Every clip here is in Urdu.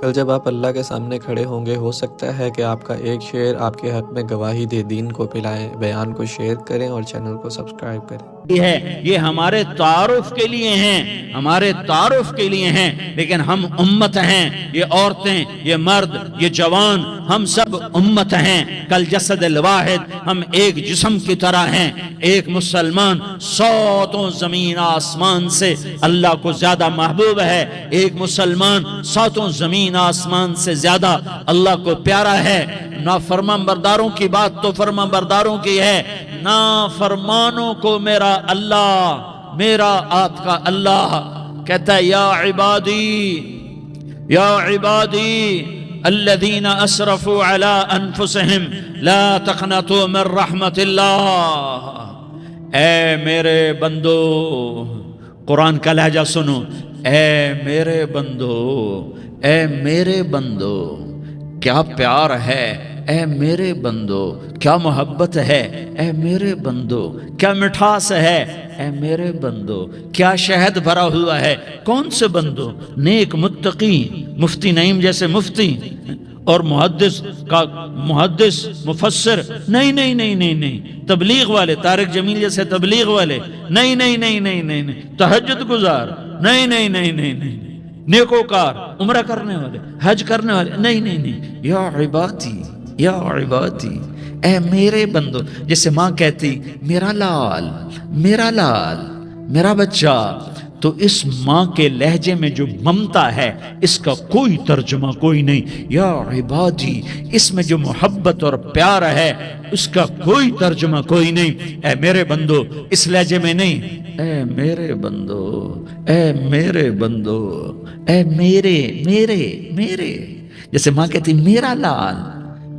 کل جب آپ اللہ کے سامنے کھڑے ہوں گے، ہو سکتا ہے کہ آپ کا ایک شعر آپ کے حق میں گواہی دے۔ دین کو پلائیں، بیان کو شیئر کریں اور چینل کو سبسکرائب کریں۔ یہ ہمارے تعارف کے لیے ہیں، ہمارے تعارف کے لیے ہیں، لیکن ہم امت ہیں۔ یہ عورتیں، یہ مرد، یہ جوان، ہم سب امت ہیں۔ کل جسد الواحد، ہم ایک جسم کی طرح ہیں۔ ایک مسلمان ساتوں زمین آسمان سے اللہ کو زیادہ محبوب ہے۔ ایک مسلمان ساتوں زمین آسمان سے زیادہ اللہ کو پیارا ہے۔ نافرمان برداروں کی بات تو فرمان برداروں کی ہے، نافرمانوں کو میرا اللہ، میرا آپ کا اللہ کہتا ہے یا عبادی الذین اسرفوا علی انفسہم لا تقنطوا من رحمت اللہ۔ اے میرے بندو، قرآن کا لہجہ سنو، اے میرے بندو، اے میرے بندو، کیا پیار ہے، اے میرے بندو، کیا محبت ہے، اے میرے بندو، کیا مٹھاس ہے، اے میرے بندو، کیا شہد بھرا ہوا ہے۔ کون سے بندو؟ نیک متقی، مفتی نعیم جیسے مفتی اور محدث مفسر، نہیں نہیں نہیں نہیں نہیں، تبلیغ والے، طارق جمیل جیسے تبلیغ والے، نہیں نہیں نہیں نہیں نہیں، تہجد گزار، نہیں نہیں نہیں نہیں نہیں، نیکوکار، عمرہ کرنے والے، حج کرنے والے، نہیں نہیں نہیں، یا عبادی، یا عبادی، اے میرے بندو۔ جیسے ماں کہتی میرا لال، میرا لال، میرا بچہ، تو اس ماں کے لہجے میں جو ممتا ہے اس کا کوئی ترجمہ کوئی نہیں۔ یا عبادی، اس میں جو محبت اور پیار ہے اس کا کوئی ترجمہ کوئی نہیں۔ اے میرے بندو، اس لہجے میں نہیں، اے میرے بندو، اے میرے بندو، اے میرے میرے میرے۔ جیسے ماں کہتی میرا لال،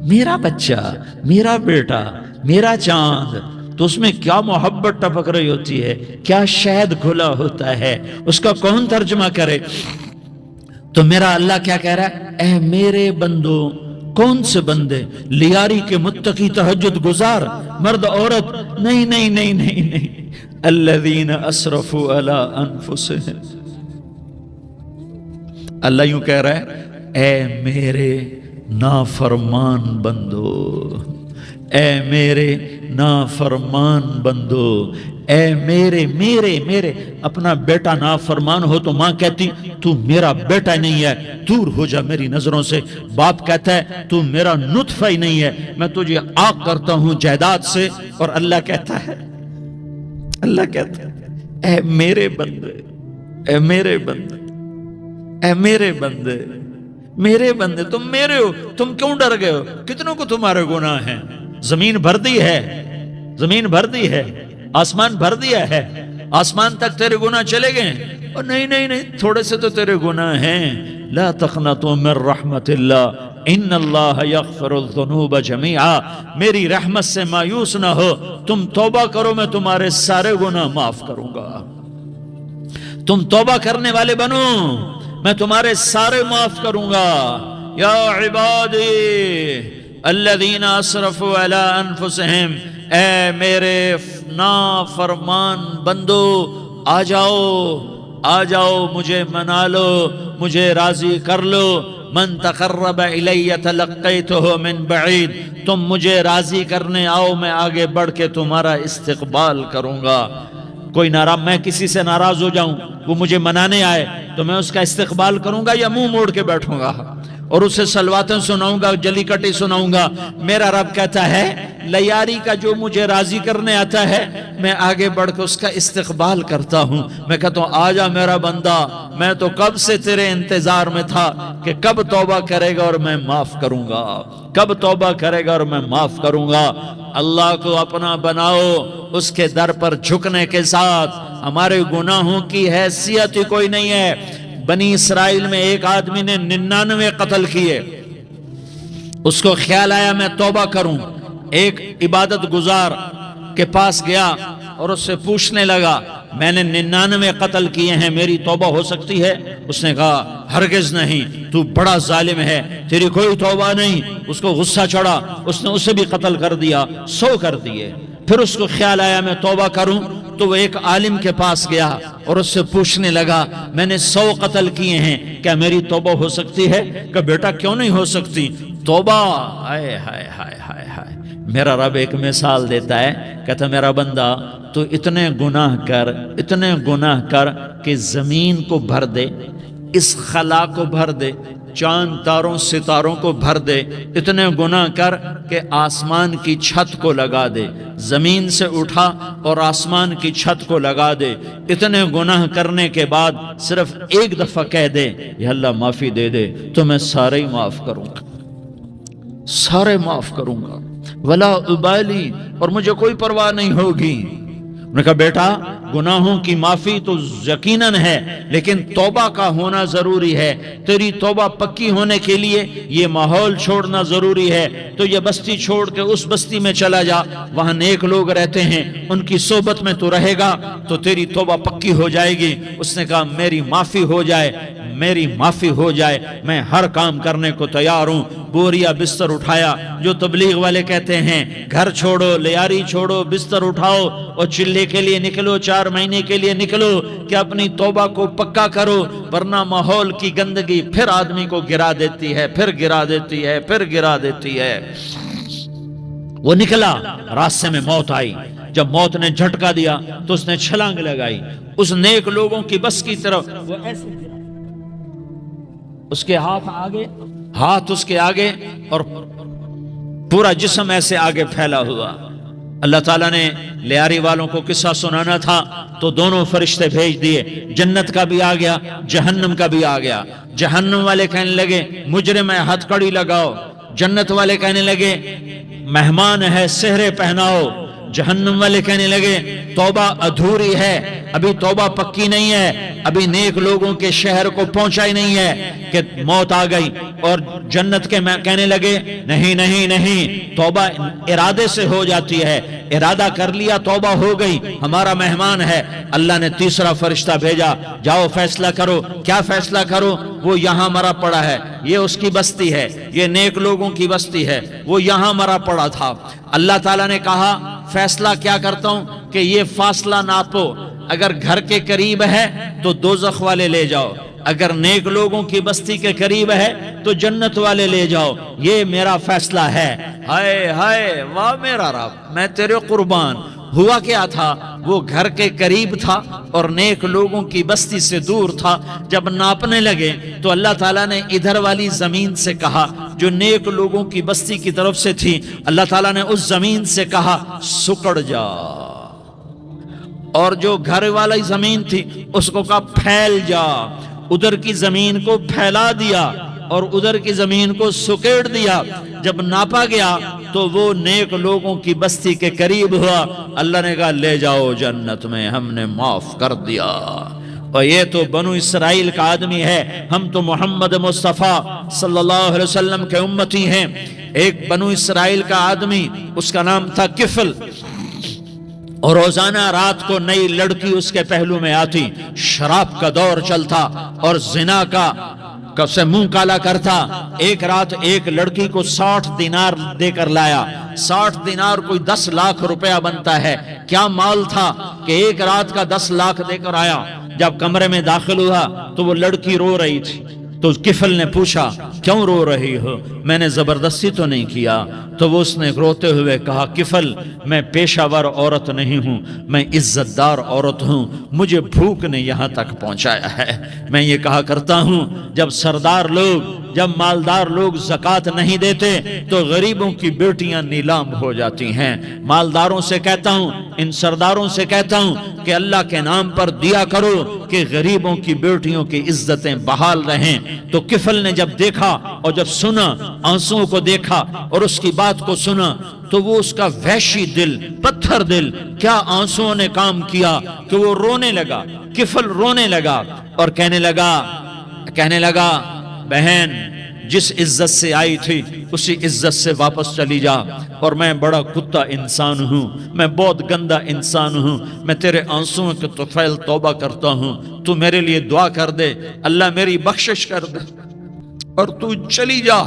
میرا بچہ، میرا بیٹا، میرا چاند، تو اس میں کیا محبت ٹپک رہی ہوتی ہے، کیا شہد گھلا ہوتا ہے، اس کا کون ترجمہ کرے؟ تو میرا اللہ کیا کہہ رہا ہے؟ اے میرے بندو۔ کون سے بندے؟ لیاری کے متقی، تہجد گزار، مرد عورت، نہیں نہیں نہیں نہیں نہیں، الذین اسرفوا علی انفسہم۔ اللہ یوں کہہ رہا ہے اے میرے نافرمان بندو، اے میرے نافرمان بندو، اے میرے میرے میرے۔ اپنا بیٹا نافرمان ہو تو ماں کہتی تو میرا بیٹا نہیں ہے، دور ہو جا میری نظروں سے۔ باپ کہتا ہے تو میرا نطفہ ہی نہیں ہے، میں تجھے عاق کرتا ہوں جائیداد سے۔ اور اللہ کہتا ہے، اللہ کہتا ہے اے میرے بندے، اے میرے بندے، اے میرے بندے، میرے بندے، تم میرے ہو، تم کیوں ڈر گئے ہو؟ کتنوں کو تمہارے گناہ ہیں؟ زمین بھر دی ہے، زمین بھر دی ہے، آسمان بھر دیا ہے، آسمان تک تیرے گناہ چلے گئے۔ اور نہیں نہیں نہیں، تھوڑے سے تو تیرے گناہ ہیں۔ لا تقنطوا من رحمت اللہ ان اللہ یغفر الذنوب جميعا۔ میری رحمت سے مایوس نہ ہو، تم توبہ کرو، میں تمہارے سارے گناہ معاف کروں گا۔ تم توبہ کرنے والے بنو، میں تمہارے سارے معاف کروں گا۔ یا عبادی الذین اسرفوا علی انفسہم، اے میرے نافرمان بندو، آ جاؤ، آ جاؤ، مجھے منا لو، مجھے راضی کر لو۔ من تقرب الی تلقیتہ من بعید، تم مجھے راضی کرنے آؤ، میں آگے بڑھ کے تمہارا استقبال کروں گا۔ کوئی ناراض، میں کسی سے ناراض ہو جاؤں، وہ مجھے منانے آئے تو میں اس کا استقبال کروں گا یا منہ موڑ کے بیٹھوں گا اور اسے صلواتیں سناؤں گا، جلی کٹی سناؤں گا؟ میرا رب کہتا ہے لیاری کا جو مجھے راضی کرنے آتا ہے میں آگے بڑھ کے اس کا استقبال کرتا ہوں۔ میں کہتا ہوں آ جا میرا بندہ، میں تو کب سے تیرے انتظار میں تھا کہ کب توبہ کرے گا اور میں معاف کروں گا، کب توبہ کرے گا اور میں معاف کروں گا۔ اللہ کو اپنا بناؤ، اس کے در پر جھکنے کے ساتھ۔ ہمارے گناہوں کی حیثیت ہی کوئی نہیں ہے۔ بنی اسرائیل میں ایک آدمی نے 99 قتل کیے، اس کو خیال آیا میں توبہ کروں۔ ایک عبادت گزار کے پاس گیا اور اس سے پوچھنے لگا میں نے 99 قتل کیے ہیں، میری توبہ ہو سکتی ہے؟ اس نے کہا ہرگز نہیں، تو بڑا ظالم ہے، تیری کوئی توبہ نہیں۔ اس کو غصہ چڑھا، اس نے اسے بھی قتل کر دیا، 100 کر دیے۔ پھر اس کو خیال آیا میں توبہ کروں تو وہ ایک عالم کے پاس گیا اور اس سے پوچھنے لگا میں نے 100 قتل کیے ہیں، کیا میری توبہ ہو سکتی ہے؟ کہ بیٹا کیوں نہیں ہو سکتی توبہ؟ ہائے ہائے ہائے ہائے ہائے، میرا رب ایک مثال دیتا ہے، کہتا میرا بندہ تو اتنے گناہ کر کہ زمین کو بھر دے، اس خلا کو بھر دے، چاند تاروں ستاروں کو بھر دے، اتنے گناہ کر کہ آسمان کی چھت کو لگا دے، زمین سے اٹھا اور آسمان کی چھت کو لگا دے، اتنے گناہ کرنے کے بعد صرف ایک دفعہ کہہ دے یا اللہ معافی دے دے تو میں سارے ہی معاف کروں گا، سارے معاف کروں گا، ولا ابالی، اور مجھے کوئی پرواہ نہیں ہوگی۔ انہوں نے کہا بیٹا گناہوں کی معافی تو یقیناً ہے لیکن توبہ کا ہونا ضروری ہے، تیری توبہ پکی ہونے کے لیے یہ ماحول چھوڑنا ضروری ہے، تو یہ بستی چھوڑ کے اس بستی میں چلا جا، وہاں نیک لوگ رہتے ہیں، ان کی صحبت میں تو رہے گا تو تیری توبہ پکی ہو جائے گی۔ اس نے کہا میری معافی ہو جائے، میری معافی ہو جائے، میں ہر کام کرنے کو تیار ہوں۔ بوریا بستر اٹھایا، جو تبلیغ والے کہتے ہیں گھر چھوڑو، لیاری چھوڑو، بستر اٹھاؤ اور چلے کے لیے نکلو، 4 مہینے کے لیے نکلو کہ اپنی توبہ کو پکا کرو، ورنہ ماحول کی گندگی پھر آدمی کو گرا دیتی ہے، پھر گرا دیتی ہے، پھر گرا دیتی ہے۔ وہ نکلا، راستے میں موت آئی، جب موت نے جھٹکا دیا تو اس نے چھلانگ لگائی اس نیک لوگوں کی بس کی طرف، وہ ایسے اس کے ہاتھ اس کے آگے اور پورا جسم ایسے آگے پھیلا ہوا۔ اللہ تعالیٰ نے لیاری والوں کو قصہ سنانا تھا تو دونوں فرشتے بھیج دیے، جنت کا بھی آ گیا، جہنم کا بھی آ گیا۔ جہنم والے کہنے لگے مجرم ہے ہتھ کڑی لگاؤ، جنت والے کہنے لگے مہمان ہے سہرے پہناؤ، جہنم والے کہنے لگے توبہ ادھوری ہے، ابھی توبہ پکی نہیں ہے، ابھی نیک لوگوں کے شہر کو پہنچا ہی نہیں ہے کہ موت آ گئی۔ اور جنت کے کہنے لگے نہیں نہیں نہیں، توبہ ارادے سے ہو جاتی ہے، ارادہ کر لیا توبہ ہو گئی، ہمارا مہمان ہے۔ اللہ نے تیسرا فرشتہ بھیجا، جاؤ فیصلہ کرو۔ کیا فیصلہ کرو؟ وہ یہاں مرا پڑا ہے، یہ اس کی بستی ہے، یہ نیک لوگوں کی بستی ہے، وہ یہاں مرا پڑا تھا۔ اللہ تعالیٰ نے کہا فیصلہ کیا کرتا ہوں کہ یہ فاصلہ ناپو، اگر گھر کے قریب ہے تو دوزخ والے لے جاؤ، اگر نیک لوگوں کی بستی کے قریب ہے تو جنت والے لے جاؤ، یہ میرا فیصلہ ہے۔ ہائے ہائے واہ میرا رب، میں تیرے قربان۔ ہوا کیا تھا؟ وہ گھر کے قریب تھا اور نیک لوگوں کی بستی سے دور تھا۔ جب ناپنے لگے تو اللہ تعالیٰ نے ادھر والی زمین سے کہا جو نیک لوگوں کی بستی کی طرف سے تھی، اللہ تعالیٰ نے اس زمین سے کہا سکڑ جا، اور جو گھر والی زمین تھی اس کو کہا پھیل جا، ادھر کی زمین کو پھیلا دیا اور ادھر کی زمین کو سکیڑ دیا۔ جب ناپا گیا تو وہ نیک لوگوں کی بستی کے قریب ہوا۔ اللہ نے کہا لے جاؤ جنت میں، ہم نے معاف کر دیا۔ اور یہ تو بنو اسرائیل کا آدمی ہے، ہم تو محمد مصطفیٰ صلی اللہ علیہ وسلم کے امتی ہیں۔ ایک بنو اسرائیل کا آدمی، اس کا نام تھا کفل، اور روزانہ رات کو نئی لڑکی اس کے پہلو میں آتی، شراب کا دور چلتا اور زنا کا سے منہ کالا کرتا۔ ایک رات ایک لڑکی کو 60 دینار دے کر لایا، 60 دینار کوئی 10 لاکھ روپیہ بنتا ہے۔ کیا مال تھا کہ ایک رات کا 10 لاکھ دے کر آیا۔ جب کمرے میں داخل ہوا تو وہ لڑکی رو رہی تھی، تو کفل نے پوچھا کیوں رو رہی ہو؟ میں نے زبردستی تو نہیں کیا۔ تو وہ اس نے روتے ہوئے کہا کفل میں پیشہ ور عورت نہیں ہوں، میں عزت دار عورت ہوں، مجھے بھوک نے یہاں تک پہنچایا ہے۔ میں یہ کہا کرتا ہوں جب سردار لوگ، جب مالدار لوگ زکوٰۃ نہیں دیتے تو غریبوں کی بیٹیاں نیلام ہو جاتی ہیں۔ مالداروں سے کہتا ہوں، ان سرداروں سے کہتا ہوں کہ اللہ کے نام پر دیا کرو کہ غریبوں کی بیٹیوں کی عزتیں بحال رہیں۔ تو کفل نے جب دیکھا اور جب سنا، آنسوؤں کو دیکھا اور اس کی بات کو سنا، تو وہ اس کا وحشی دل، پتھر دل، کیا آنسوؤں نے کام کیا کہ وہ رونے لگا۔ کفل رونے لگا اور کہنے لگا بہن جس عزت سے آئی تھی اسی عزت سے واپس چلی جا، اور میں بڑا کتا انسان ہوں، میں بہت گندا انسان ہوں، میں تیرے آنسوؤں کے طفیل توبہ کرتا ہوں، تو میرے لیے دعا کر دے، اللہ میری بخشش کر دے، اور تو چلی جا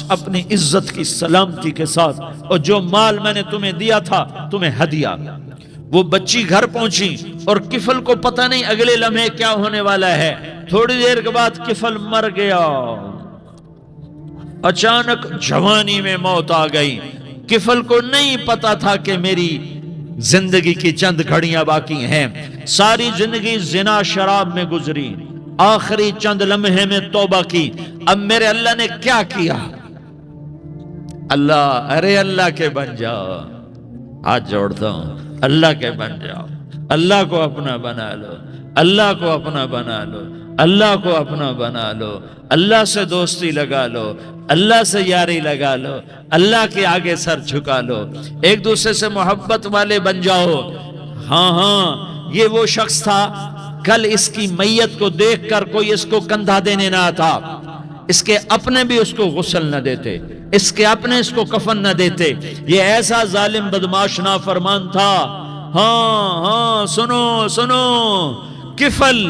اپنی عزت کی سلامتی کے ساتھ، اور جو مال میں نے تمہیں دیا تھا تمہیں ہدیہ۔ وہ بچی گھر پہنچی اور کفل کو پتہ نہیں اگلے لمحے کیا ہونے والا ہے. تھوڑی دیر کے بعد کفل مر گیا. اچانک جوانی میں موت آ گئی. کفل کو نہیں پتا تھا کہ میری زندگی کی چند گھڑیاں باقی ہیں. ساری زندگی زنا شراب میں گزری, آخری چند لمحے میں توبہ کی. اب میرے اللہ نے کیا کیا؟ اللہ, ارے اللہ کے بن جاؤ, ہاتھ جوڑتا ہوں, اللہ کے بن جاؤ, اللہ کو اپنا بنا لو, اللہ کو اپنا بنا لو, اللہ کو اپنا بنا لو, اللہ سے دوستی لگا لو, اللہ سے یاری لگا لو, اللہ کے آگے سر جھکا لو, ایک دوسرے سے محبت والے بن جاؤ. ہاں, یہ وہ شخص تھا, کل اس کی میت کو دیکھ کر کوئی اس کو کندھا دینے نہ آتا, اس کے اپنے بھی اس کو غسل نہ دیتے, اس کے اپنے اس کو کفن نہ دیتے. یہ ایسا ظالم بدماش نافرمان تھا. ہاں, سنو سنو, کفل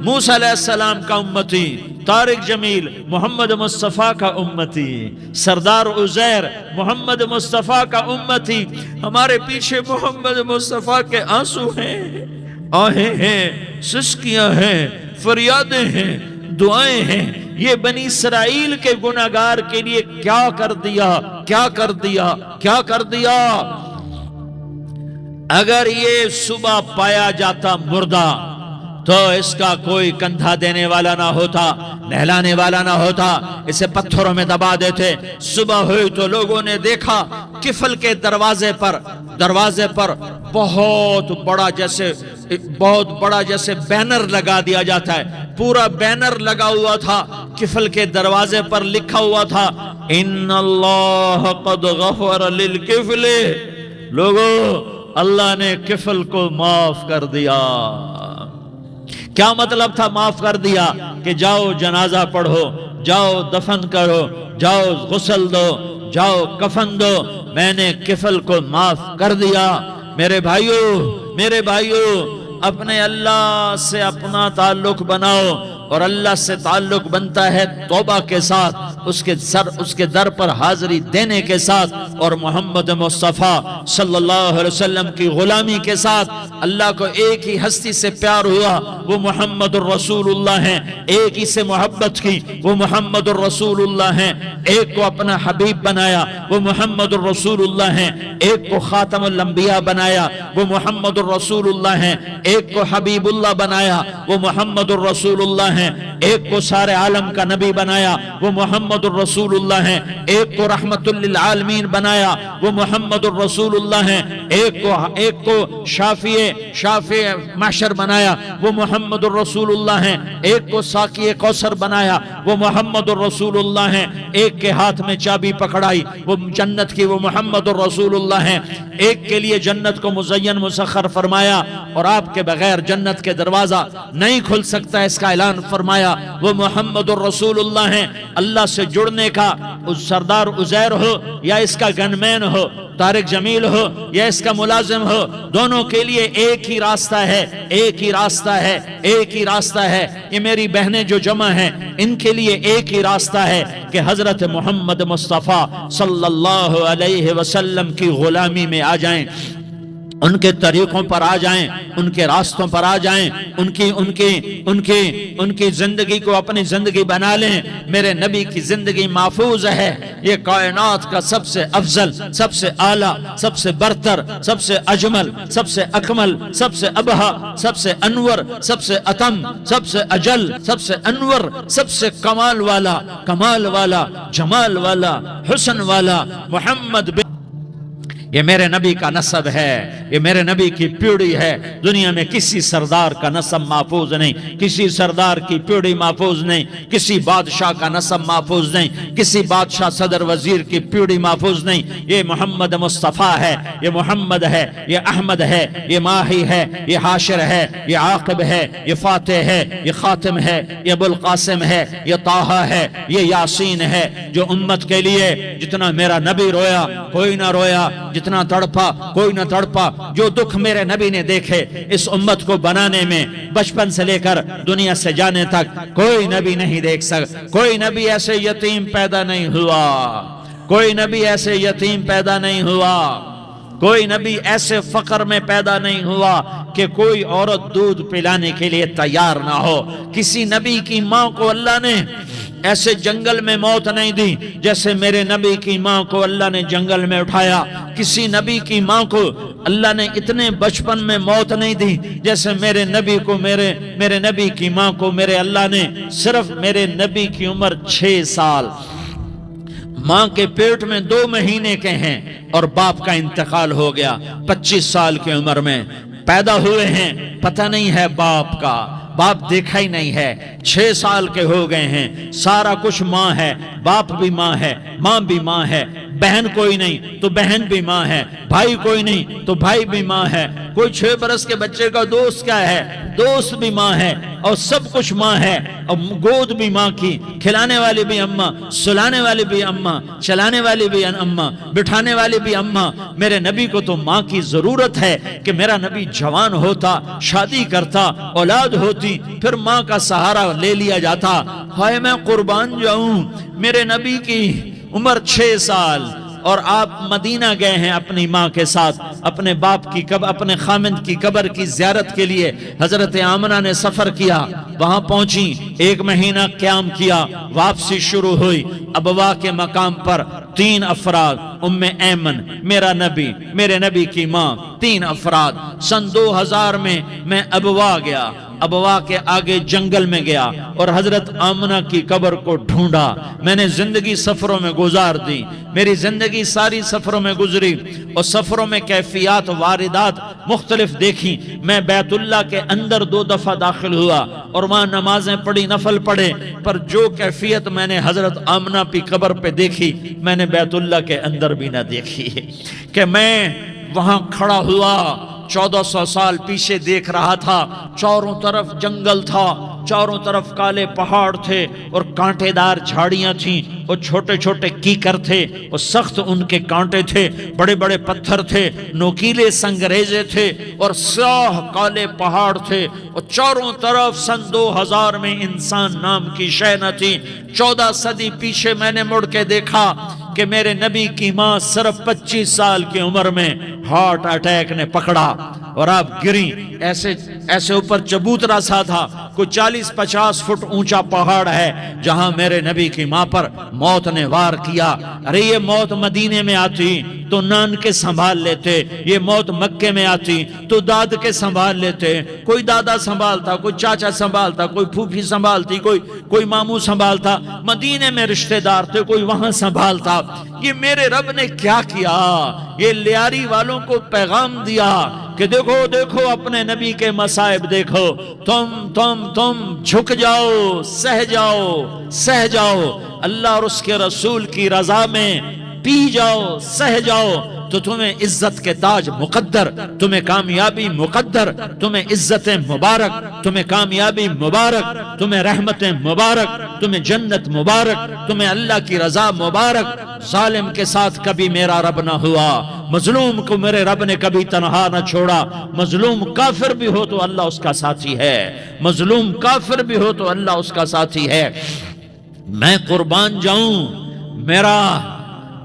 موسیٰ علیہ السلام کا امتی, طارق جمیل محمد مصطفیٰ کا امتی, سردار عزیر محمد مصطفیٰ کا امتی. ہمارے پیچھے محمد مصطفیٰ کے آنسو ہیں, آہیں ہیں, سسکیاں ہیں, فریادیں ہیں, دعائیں ہیں. یہ بنی اسرائیل کے گناہگار کے لیے کیا کر دیا, کیا کر دیا, کیا کر دیا. اگر یہ صبح پایا جاتا مردہ تو اس کا کوئی کندھا دینے والا نہ ہوتا, نہلانے والا نہ ہوتا, اسے پتھروں میں دبا دیتے. صبح ہوئی تو لوگوں نے دیکھا کفل کے دروازے پر بہت بڑا جیسے بینر لگا دیا جاتا ہے, پورا بینر لگا ہوا تھا. کفل کے دروازے پر لکھا ہوا تھا, ان اللہ قد غفر للکفل. لوگوں, اللہ نے کفل کو معاف کر دیا. کیا مطلب تھا معاف کر دیا؟ کہ جاؤ جنازہ پڑھو, جاؤ دفن کرو, جاؤ غسل دو, جاؤ کفن دو, میں نے کفل کو معاف کر دیا. میرے بھائیو, اپنے اللہ سے اپنا تعلق بناؤ, اور اللہ سے تعلق بنتا ہے توبہ کے ساتھ, اس کے در پر حاضری دینے کے ساتھ, اور محمد مصطفیٰ صلی اللہ علیہ وسلم کی غلامی کے ساتھ. اللہ کو ایک ہی ہستی سے پیار ہوا, وہ محمد الرسول اللہ ہیں. ایک ہی سے محبت کی, وہ محمد الرسول اللہ ہیں. ایک کو اپنا حبیب بنایا, وہ محمد الرسول اللہ ہیں. ایک کو خاتم الانبیاء بنایا, وہ محمد الرسول اللہ ہیں. ایک کو حبیب اللہ بنایا, وہ محمد الرسول اللہ ہیں. ایک کو سارے عالم کا نبی بنایا, وہ محمد الرسول اللہ ہیں. ایک کو رحمت للعالمین بنایا, وہ محمد الرسول اللہ ہیں. ایک کو شافع محشر بنایا, وہ محمد الرسول اللہ ہیں. ایک کو ساقی کوثر بنایا, وہ محمد الرسول اللہ ہیں. ایک کے ہاتھ میں چابی پکڑائی, وہ جنت کی, وہ محمد الرسول اللہ ہیں. ایک کے لیے جنت کو مزین مسخر فرمایا, اور آپ کے بغیر جنت کے دروازہ نہیں کھل سکتا, اس کا اعلان فرمایا, وہ محمد الرسول اللہ ہیں. اللہ سے جڑنے کا اس سردار عزیر ہو یا اس کا گنمین ہو, طارق جمیل ہو یا اس کا ملازم ہو, دونوں کے لیے ایک ہی راستہ ہے, ایک ہی راستہ ہے, ایک ہی راستہ ہے. یہ میری بہنیں جو جمع ہیں, ان کے لیے ایک ہی راستہ ہے کہ حضرت محمد مصطفیٰ صلی اللہ علیہ وسلم کی غلامی میں آ جائیں, ان کے طریقوں پر آ جائیں, ان کے راستوں پر آ جائیں, ان کی زندگی کو اپنی زندگی بنا لیں. میرے نبی کی زندگی محفوظ ہے. یہ کائنات کا سب سے افضل, سب سے اعلیٰ, سب سے برتر, سب سے اجمل, سب سے اکمل, سب سے ابہا, سب سے انور, سب سے اتم, سب سے اجل, سب سے انور, سب سے کمال والا, جمال والا, حسن والا محمد بن. یہ میرے نبی کا نسب ہے, یہ میرے نبی کی پیڑھی ہے. دنیا میں کسی سردار کا نسب محفوظ نہیں, کسی سردار کی پیڑھی محفوظ نہیں, کسی بادشاہ کا نسب محفوظ نہیں, کسی بادشاہ صدر وزیر کی پیڑھی محفوظ نہیں. یہ محمد مصطفیٰ ہے, یہ محمد ہے, یہ احمد ہے, یہ ماہی ہے, یہ حاشر ہے, یہ عاقب ہے, یہ فاتح ہے, یہ خاتم ہے, یہ ابو القاسم ہے, یہ طٰہٰ ہے, یہ یاسین ہے. جو امت کے لیے جتنا میرا نبی رویا کوئی نہ رویا, جتنا تڑپا کوئی نہ تڑپا, جو دکھ میرے نبی نے دیکھے اس امت کو بنانے میں, بچپن سے لے کر دنیا سے جانے تک کوئی نبی نہیں دیکھ سکتا. کوئی نبی ایسے یتیم پیدا نہیں ہوا, کوئی نبی ایسے یتیم پیدا نہیں ہوا, کوئی نبی ایسے فقر میں پیدا نہیں ہوا کہ کوئی عورت دودھ پلانے کے لیے تیار نہ ہو. کسی نبی کی ماں کو اللہ نے ایسے جنگل میں موت نہیں دی جیسے میرے نبی کی ماں کو اللہ نے جنگل میں اٹھایا. کسی نبی کی ماں کو اللہ نے اتنے بچپن میں موت نہیں دی جیسے میرے نبی کو میرے نبی کی ماں کو میرے اللہ نے صرف میرے نبی کی عمر 6 سال ماں کے پیٹ میں 2 مہینے کے ہیں اور باپ کا انتقال ہو گیا. 25 سال کی عمر میں پیدا ہوئے ہیں, پتہ نہیں ہے باپ کا, باپ دیکھا ہی نہیں ہے. 6 سال کے ہو گئے ہیں, سارا کچھ ماں ہے, باپ بھی ماں ہے, ماں بھی ماں ہے, بہن کوئی نہیں تو بہن بھی ماں ہے, بھائی کوئی نہیں تو بھائی بھی ماں ہے, کوئی 6 برس کے بچے کا دوست کیا ہے, دوست بھی ماں ہے, اور سب کچھ ماں ہے. اور گود بھی ماں کی, کھلانے والی بھی اماں, سلانے والی بھی اماں, چلانے والی بھی اماں, بٹھانے والی بھی اماں. میرے نبی کو تو ماں کی ضرورت ہے کہ میرا نبی جوان ہوتا, شادی کرتا, اولاد ہوتی, پھر ماں کا سہارا لے لیا جاتا. ہائے میں قربان جاؤں, میرے نبی کی عمر 6 سال اور آپ مدینہ گئے ہیں اپنی ماں کے ساتھ, اپنے باپ کی اپنے خامند کی قبر کی زیارت کے لیے. حضرت آمنہ نے سفر کیا, وہاں پہنچی, 1 مہینہ قیام کیا, واپسی شروع ہوئی. ابوا کے مقام پر 3 افراد, ام ایمن, میرا نبی, میرے نبی کی ماں, 3 افراد. سن 2000 میں ابوا گیا, ابوا کے آگے جنگل میں گیا اور حضرت آمنہ کی قبر کو ڈھونڈا. میں نے زندگی سفروں میں گزار دی, میری زندگی ساری سفروں میں گزری اور سفروں میں کیفیات واردات مختلف دیکھی. میں بیت اللہ کے اندر 2 دفعہ داخل ہوا اور وہاں نمازیں پڑھی, نفل پڑھے, پر جو کیفیت میں نے حضرت آمنہ کی قبر پہ دیکھی میں نے بیت اللہ کے اندر بھی نہ دیکھی. کہ میں وہاں کھڑا ہوا, 1400 سال پیچھے دیکھ رہا تھا, چاروں طرف جنگل تھا, چاروں طرف کالے پہاڑ تھے اور کانٹے دار جھاڑیاں تھیں اور چھوٹے چھوٹے کیکر تھے اور سخت ان کے کانٹے تھے, بڑے بڑے پتھر تھے, نوکیلے سنگریزے تھے اور سیاہ کالے پہاڑ تھے اور چاروں طرف. سن 2000 میں انسان نام کی شے نہ تھی. 14 صدی پیچھے میں نے مڑ کے دیکھا کہ میرے نبی کی ماں صرف 25 سال کی عمر میں ہارٹ اٹیک نے پکڑا اور آپ گری. ایسے اوپر چبوترا سا تھا, کوئی 40-50 فٹ اونچا پہاڑ ہے جہاں میرے نبی کی ماں پر موت نے وار کیا. ارے یہ موت مدینے میں آتی تو نان کے سنبھال لیتے, یہ موت مکے میں آتی تو داد کے سنبھال لیتے. کوئی دادا سنبھالتا, کوئی چاچا سنبھالتا, کوئی پھوپھی سنبھالتی, کوئی ماموں سنبھالتا. مدینے میں رشتہ دار تھے, کوئی وہاں سنبھالتا. یہ میرے رب نے کیا کیا, یہ لیاری والوں کو پیغام دیا کہ دیکھو دیکھو اپنے نبی کے مصائب دیکھو, تم جھک جاؤ, سہ جاؤ, اللہ اور اس کے رسول کی رضا میں پی جاؤ, سہ جاؤ, تو تمہیں عزت کے تاج مقدر, تمہیں کامیابی مقدر, تمہیں عزتیں مبارک, تمہیں کامیابی مبارک, تمہیں رحمتیں مبارک, تمہیں جنت مبارک, تمہیں اللہ کی رضا مبارک. ظالم کے ساتھ کبھی میرا رب نہ ہوا, مظلوم کو میرے رب نے کبھی تنہا نہ چھوڑا. مظلوم کافر بھی ہو تو اللہ اس کا ساتھی ہے, مظلوم کافر بھی ہو تو اللہ اس کا ساتھی ہے. میں قربان جاؤں,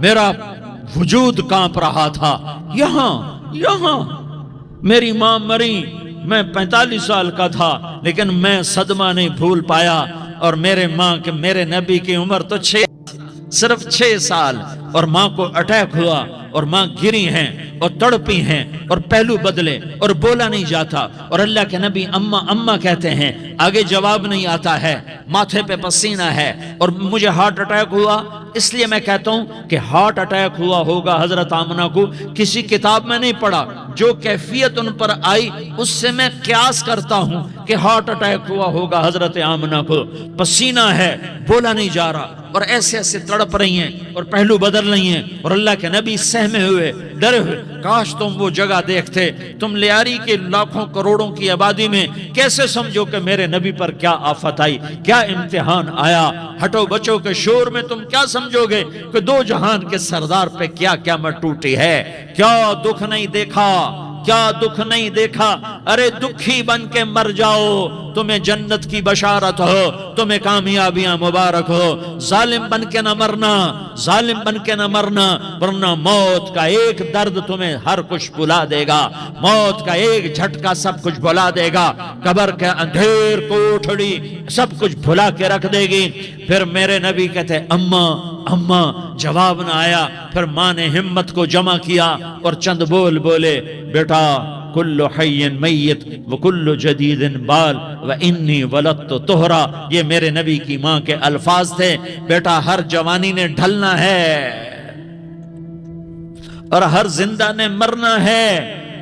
میرا وجود کانپ رہا تھا. یہاں میری ماں مری, میں 45 سال کا تھا, لیکن میں صدمہ نہیں بھول پایا. اور میرے نبی کی عمر تو صرف 6 سال, اور ماں کو اٹیک ہوا اور ماں گری ہیں اور تڑپی ہیں اور پہلو بدلے اور بولا نہیں جاتا. اور اللہ کے نبی اماں کہتے ہیں, آگے جواب نہیں آتا ہے, ماتھے پہ پسینہ ہے, اور مجھے ہارٹ اٹیک ہوا. اس لیے میں کہتا ہوں کہ ہارٹ اٹیک ہوا ہوگا حضرت آمنہ کو, کسی کتاب میں نہیں پڑھا, جو کیفیت ان پر آئی اس سے میں قیاس کرتا ہوں کہ ہارٹ اٹیک ہوا ہوگا حضرت آمنہ کو. پسینہ ہے, بولا نہیں جا رہا, اور ایسے تڑپ رہی ہیں اور پہلو بدل رہی ہیں, اور اللہ کے نبی سہمے ہوئے, ڈرے ہوئے. کاش تم وہ جگہ دیکھتے. تم لیاری کے لاکھوں کروڑوں کی آبادی میں کیسے سمجھو کہ میرے نبی پر کیا آفت آئی, کیا امتحان آیا. ہٹو بچوں کے شور میں تم کیا سمجھو گے کہ 2 جہان کے سردار پہ کیا قیامت ٹوٹی ہے. کیا دکھ نہیں دیکھا, کیا دکھ نہیں دیکھا؟ ارے دکھی بن کے مر جاؤ، تمہیں جنت کی بشارت ہو، تمہیں کامیابیاں مبارک ہو۔ ظالم بن کے نہ مرنا، ظالم بن کے نہ مرنا، ورنہ موت کا ایک درد تمہیں ہر کچھ بھلا دے گا، موت کا ایک جھٹکا سب کچھ بھلا دے گا، قبر کے اندھیر کوٹھڑی سب کچھ بھلا کے رکھ دے گی۔ پھر میرے نبی کہتے اماں اماں، جواب نہ آیا۔ پھر ماں نے ہمت کو جمع کیا اور چند بول بولے، بیٹا کل حی میت وکل جدید بال وانی ولدت طہرا، یہ میرے نبی کی ماں کے الفاظ تھے۔ بیٹا ہر جوانی نے ڈھلنا ہے اور ہر زندہ نے مرنا ہے۔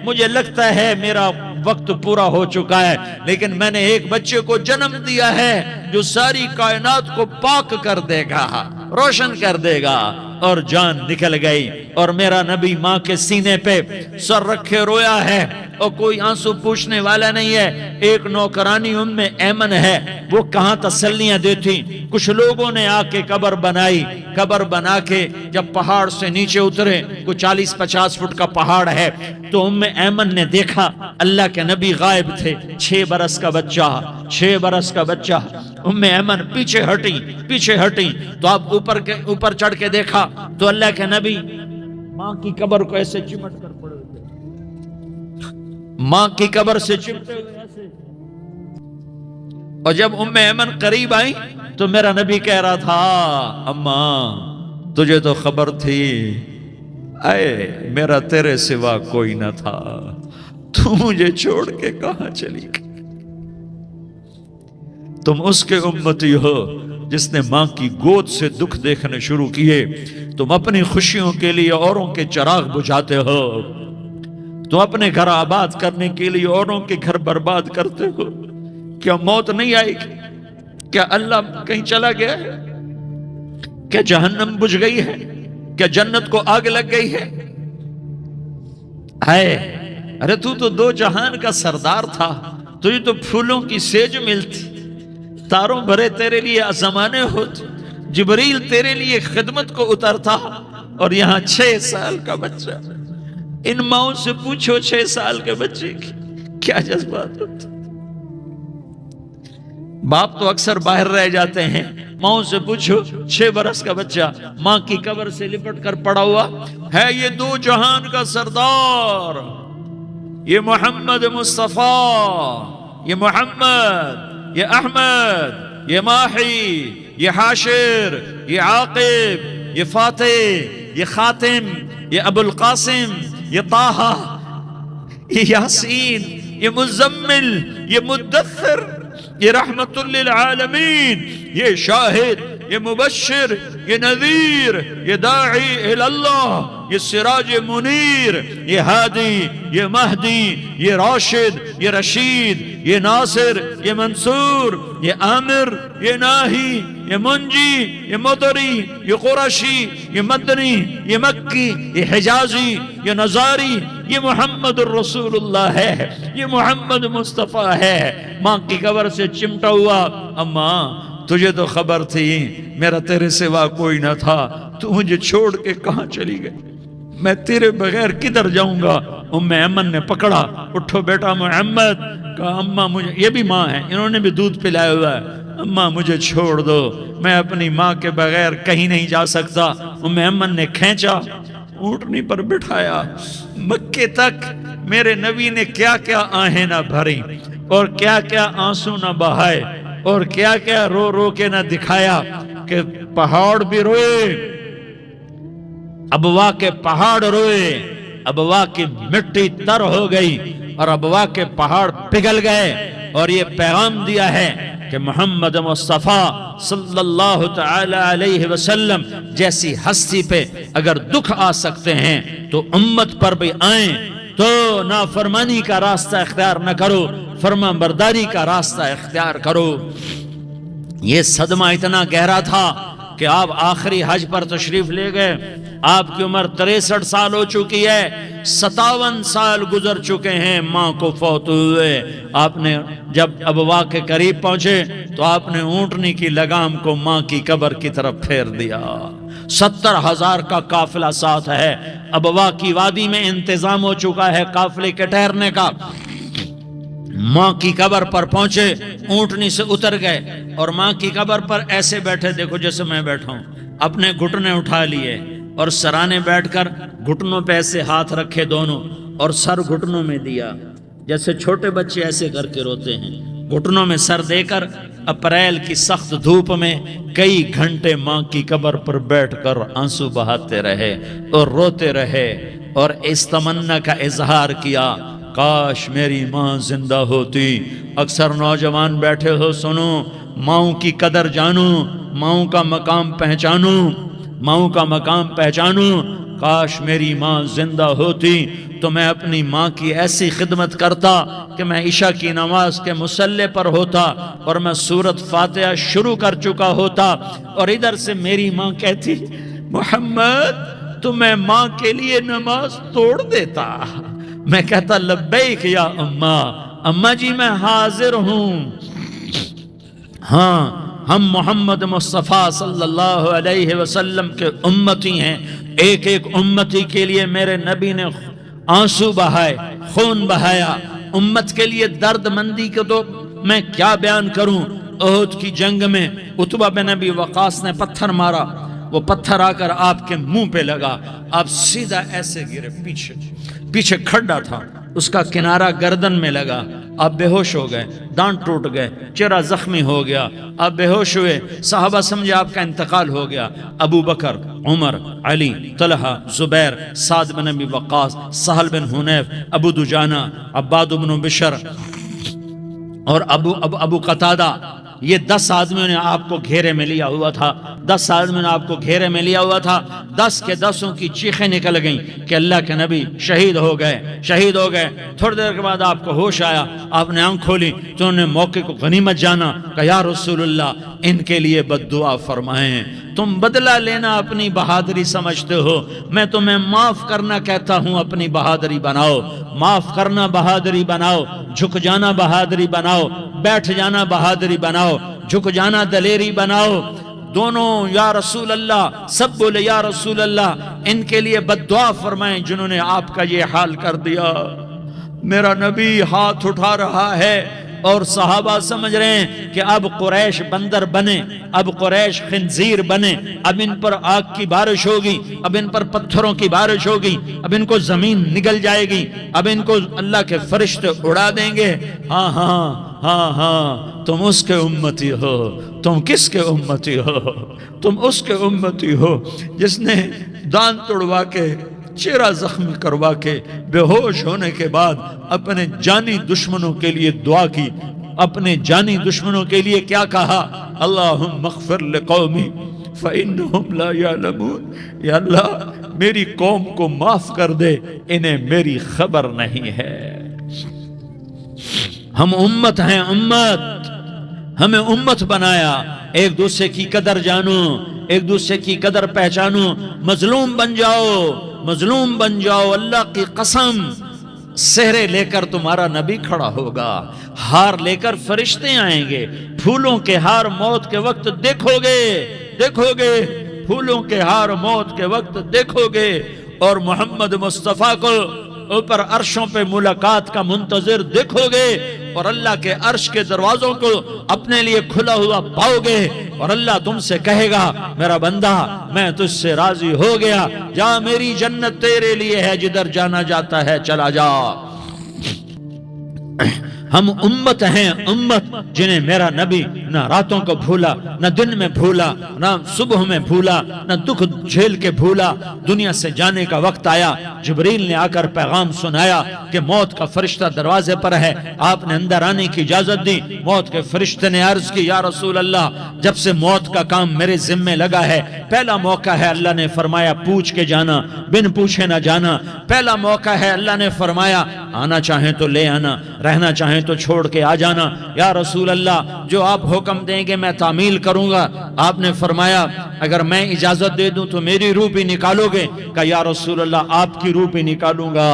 مجھے لگتا ہے میرا وقت پورا ہو چکا ہے، لیکن میں نے ایک بچے کو جنم دیا ہے جو ساری کائنات کو پاک کر دے گا، روشن کر دے گا۔ اور جان نکل گئی، اور میرا نبی ماں کے سینے پہ سر رکھے رویا ہے، اور کوئی آنسو پوچھنے والا نہیں ہے۔ ایک نوکرانی ام ایمن ہے، وہ کہاں تسلیاں دیتی۔ کچھ لوگوں نے آ کے قبر بنائی، قبر بنا کے جب پہاڑ سے نیچے اترے، کوئی 40-50 فٹ کا پہاڑ ہے، تو ام ایمن نے دیکھا اللہ کے نبی غائب تھے، 6 برس کا بچہ، 6 برس کا بچہ۔ ام ایمن پیچھے ہٹی تو آپ اوپر چڑھ کے دیکھا تو اللہ کے نبی ماں کی قبر کو ایسے چمٹ کر پڑے ہوئے، ماں کی قبر سے چمٹے ہوئے ایسے۔ اور جب ام ایمن قریب آئی تو میرا نبی کہہ رہا تھا اماں تجھے تو خبر تھی، اے میرا تیرے سوا کوئی نہ تھا، تو مجھے چھوڑ کے کہاں چلی گئی؟ تم اس کے امتی ہو جس نے ماں کی گود سے دکھ دیکھنے شروع کیے۔ تم اپنی خوشیوں کے لیے اوروں کے چراغ بجھاتے ہو، تم اپنے گھر آباد کرنے کے لیے اوروں کے گھر برباد کرتے ہو۔ کیا موت نہیں آئے گی؟ کیا اللہ کہیں چلا گیا ہے؟ کیا جہنم بجھ گئی ہے؟ کیا جنت کو آگ لگ گئی ہے؟ ارے تو 2 جہان کا سردار تھا، تجھے تو پھولوں کی سیج ملتی، تاروں بھرے تیرے لیے زمانے ہوتے، جبریل تیرے لیے خدمت کو اترتا، اور یہاں 6 سال کا بچہ۔ ان ماؤں سے پوچھو 6 سال کے بچے کی کیا جذبات ہوتے۔ باپ تو اکثر باہر رہ جاتے ہیں، ماؤں سے پوچھو 6 برس کا بچہ ماں کی قبر سے لپٹ کر پڑا ہوا ہے۔ یہ 2 جہان کا سردار، یہ محمد مصطفیٰ، یہ محمد، یہ احمد، یہ ماحی، یہ حاشر، یہ عاقب، یہ فاتح، یہ خاتم، یہ ابو القاسم، یہ طٰہٰ، یہ یاسین، یہ مزمل، یہ مدثر، یہ رحمت للعالمین، یہ شاہد، یہ مبشر، یہ نذیر، یہ داعی اللہ، یہ سراج منیر، یہ ہادی، یہ مہدی، یہ راشد، یہ رشید، یہ ناصر، یہ منصور، یہ عامر، یہ ناہی، یہ منجی، یہ مدری، یہ قرشی، یہ مدنی، یہ مکی، یہ حجازی، یہ نظاری، یہ محمد الرسول اللہ ہے، یہ محمد مصطفیٰ ہے۔ ماں کی قبر سے چمٹا ہوا، اماں تجھے تو خبر تھی میرا تیرے سوا کوئی نہ تھا، تو مجھے چھوڑ کے کہاں چلی گئی؟ میں تیرے بغیر کدھر جاؤں گا؟ ام ایمن نے پکڑا، اٹھو بیٹا محمد، کہا اماں مجھے، یہ بھی ماں ہے، انہوں نے بھی دودھ پلایا ہوا ہے، اماں مجھے چھوڑ دو، میں اپنی ماں کے بغیر کہیں نہیں جا سکتا۔ ام ایمن نے کھینچا، اونٹنی پر بٹھایا، مکے تک میرے نبی نے کیا کیا آہیں نہ بھری، اور کیا کیا آنسو نہ بہائے، اور کیا کیا رو رو کے نہ دکھایا کہ پہاڑ بھی روئے، ابوا کے پہاڑ روئے، ابوا کی مٹی تر ہو گئی اور ابوا کے پہاڑ پگھل گئے۔ اور یہ پیغام دیا ہے کہ محمد مصطفیٰ صلی اللہ تعالی علیہ وسلم جیسی ہستی پہ اگر دکھ آ سکتے ہیں تو امت پر بھی آئیں، تو نافرمانی کا راستہ اختیار نہ کرو، فرما برداری کا راستہ اختیار کرو۔ یہ صدمہ اتنا گہرا تھا کہ آپ آخری حج پر تشریف لے گئے، آپ کی عمر 63 سال ہو چکی ہے، 57 سال گزر چکے ہیں ماں کو فوت ہوئے۔ آپ نے جب ابوا کے قریب پہنچے تو آپ نے اونٹنی کی لگام کو ماں کی قبر کی طرف پھیر دیا۔ 70,000 کا قافلہ ساتھ ہے، ابوا کی وادی میں انتظام ہو چکا ہے قافلے کے ٹھہرنے کا. ماں کی قبر پر پہنچے, اونٹنی سے اتر گئے اور ماں کی قبر پر ایسے بیٹھے, دیکھو جیسے میں بیٹھا ہوں, اپنے گھٹنے اٹھا لیے اور سرانے بیٹھ کر گھٹنوں پہ ایسے ہاتھ رکھے دونوں اور سر گھٹنوں میں دیا, جیسے چھوٹے بچے ایسے کر کے روتے ہیں. گھٹنوں میں سر دے کر اپریل کی سخت دھوپ میں کئی گھنٹے ماں کی قبر پر بیٹھ کر آنسو بہاتے رہے اور روتے رہے اور اس تمنا کا اظہار کیا, کاش میری ماں زندہ ہوتی. اکثر نوجوان بیٹھے ہو, سنو, ماؤں کی قدر جانو, ماؤں کا مقام پہچانو, ماؤں کا مقام پہچانو. کاش میری ماں زندہ ہوتی تو میں اپنی ماں کی ایسی خدمت کرتا کہ میں عشاء کی نماز کے مصلی پر ہوتا اور میں سورۃ فاتحہ شروع کر چکا ہوتا اور ادھر سے میری ماں کہتی, محمد تو میں ماں کے لیے نماز توڑ دیتا. میں کہتا, لبیک یا اماں, اماں جی میں حاضر ہوں. ہاں, ہم محمد مصطفیٰ صلی اللہ علیہ وسلم کے امتی ہیں. ایک ایک امتی کے لیے میرے نبی نے آنسو بہائے, خون بہایا. امت کے لیے درد مندی کو تو میں کیا بیان کروں. احد کی جنگ میں عتبہ بن ابی وقاص نے پتھر مارا, وہ پتھر آ کر آپ کے منہ پہ لگا, آپ سیدھا ایسے گرے, پیچھے کھڈا تھا, اس کا کنارہ گردن میں لگا, آپ بے ہوش ہو گئے, دانت ٹوٹ گئے, چہرہ زخمی ہو گیا, آپ بے ہوش ہوئے. صحابہ سمجھے آپ کا انتقال ہو گیا. ابو بکر, عمر, علی, طلحہ, زبیر, سعد بن ابی وقاص, سہل بن حنیف, ابو دجانہ, عباد بن بشر اور ابو قتادہ, یہ 10 آدمیوں نے آپ کو گھیرے میں لیا ہوا تھا. 10 آدمیوں نے آپ کو گھیرے میں لیا ہوا تھا. 10 کے 10 کی چیخیں نکل گئیں کہ اللہ کے نبی شہید ہو گئے, شہید ہو گئے. تھوڑی دیر کے بعد آپ کو ہوش آیا, آپ نے آنکھ کھولی تو انہوں نے موقع کو غنیمت جانا کہ یا رسول اللہ ان کے لیے بد دعا فرمائیں. تم بدلہ لینا اپنی بہادری سمجھتے ہو, میں تمہیں معاف کرنا کہتا ہوں. اپنی بہادری بناؤ, معاف کرنا بہادری بناؤ, جھک جانا بہادری بناؤ, بیٹھ جانا بہادری بناؤ, جھک جانا دلیری بناؤ. دونوں یا رسول اللہ, سب بولے یا رسول اللہ, ان کے لیے بد دعا فرمائیں جنہوں نے آپ کا یہ حال کر دیا. میرا نبی ہاتھ اٹھا رہا ہے اور صحابہ سمجھ رہے ہیں کہ اب قریش بندر بنے, اب قریش خنزیر بنے, اب ان پر آگ کی بارش ہوگی, اب ان پر پتھروں کی بارش ہوگی, اب ان کو زمین نگل جائے گی, اب ان کو اللہ کے فرشتے اڑا دیں گے. ہاں ہاں ہاں ہاں, تم اس کے امتی ہو. تم کس کے امتی ہو؟ تم اس کے امتی ہو جس نے دان توڑوا کے, چہرہ زخمی کروا کے, بے ہوش ہونے کے بعد اپنے جانی دشمنوں کے لیے دعا کی. اپنے جانی دشمنوں کے لیے کیا کہا؟ اللہم اغفر لقومی فإنہم لا یعلمون. یا اللہ میری قوم کو معاف کر دے, انہیں میری خبر نہیں ہے. ہم امت ہیں, امت, ہمیں امت بنایا. ایک دوسرے کی قدر جانو, ایک دوسرے کی قدر پہچانو. مظلوم بن جاؤ, مظلوم بن جاؤ. اللہ کی قسم, سہرے لے کر تمہارا نبی کھڑا ہوگا, ہار لے کر فرشتے آئیں گے, پھولوں کے ہار موت کے وقت دیکھو گے, دیکھو گے, پھولوں کے ہار موت کے وقت دیکھو گے. اور محمد مصطفیٰ کو اوپر عرشوں پہ ملاقات کا منتظر دیکھو گے اور اللہ کے عرش کے دروازوں کو اپنے لیے کھلا ہوا پاؤ گے. اور اللہ تم سے کہے گا, میرا بندہ میں تجھ سے راضی ہو گیا, جا میری جنت تیرے لیے ہے, جدھر جانا جاتا ہے چلا جا. ہم امت ہیں, امت جنہیں میرا نبی نہ راتوں کو بھولا, نہ دن میں بھولا, نہ صبح میں بھولا, نہ دکھ جھیل کے بھولا. دنیا سے جانے کا وقت آیا, جبریل نے آ کر پیغام سنایا کہ موت کا فرشتہ دروازے پر ہے. آپ نے اندر آنے کی اجازت دی. موت کے فرشتے نے عرض کی, یا رسول اللہ جب سے موت کا کام میرے ذمے لگا ہے, پہلا موقع ہے. اللہ نے فرمایا پوچھ کے جانا, بن پوچھے نہ جانا. پہلا موقع ہے. اللہ نے فرمایا آنا چاہیں تو لے آنا, رہنا چاہیں تو چھوڑ کے آ جانا. یا رسول اللہ جو آپ حکم دیں گے میں تعمیل کروں گا. آپ نے فرمایا اگر میں اجازت دے دوں تو میری روح بھی نکالو گے؟ کہا یا رسول اللہ آپ کی روح بھی نکالوں گا.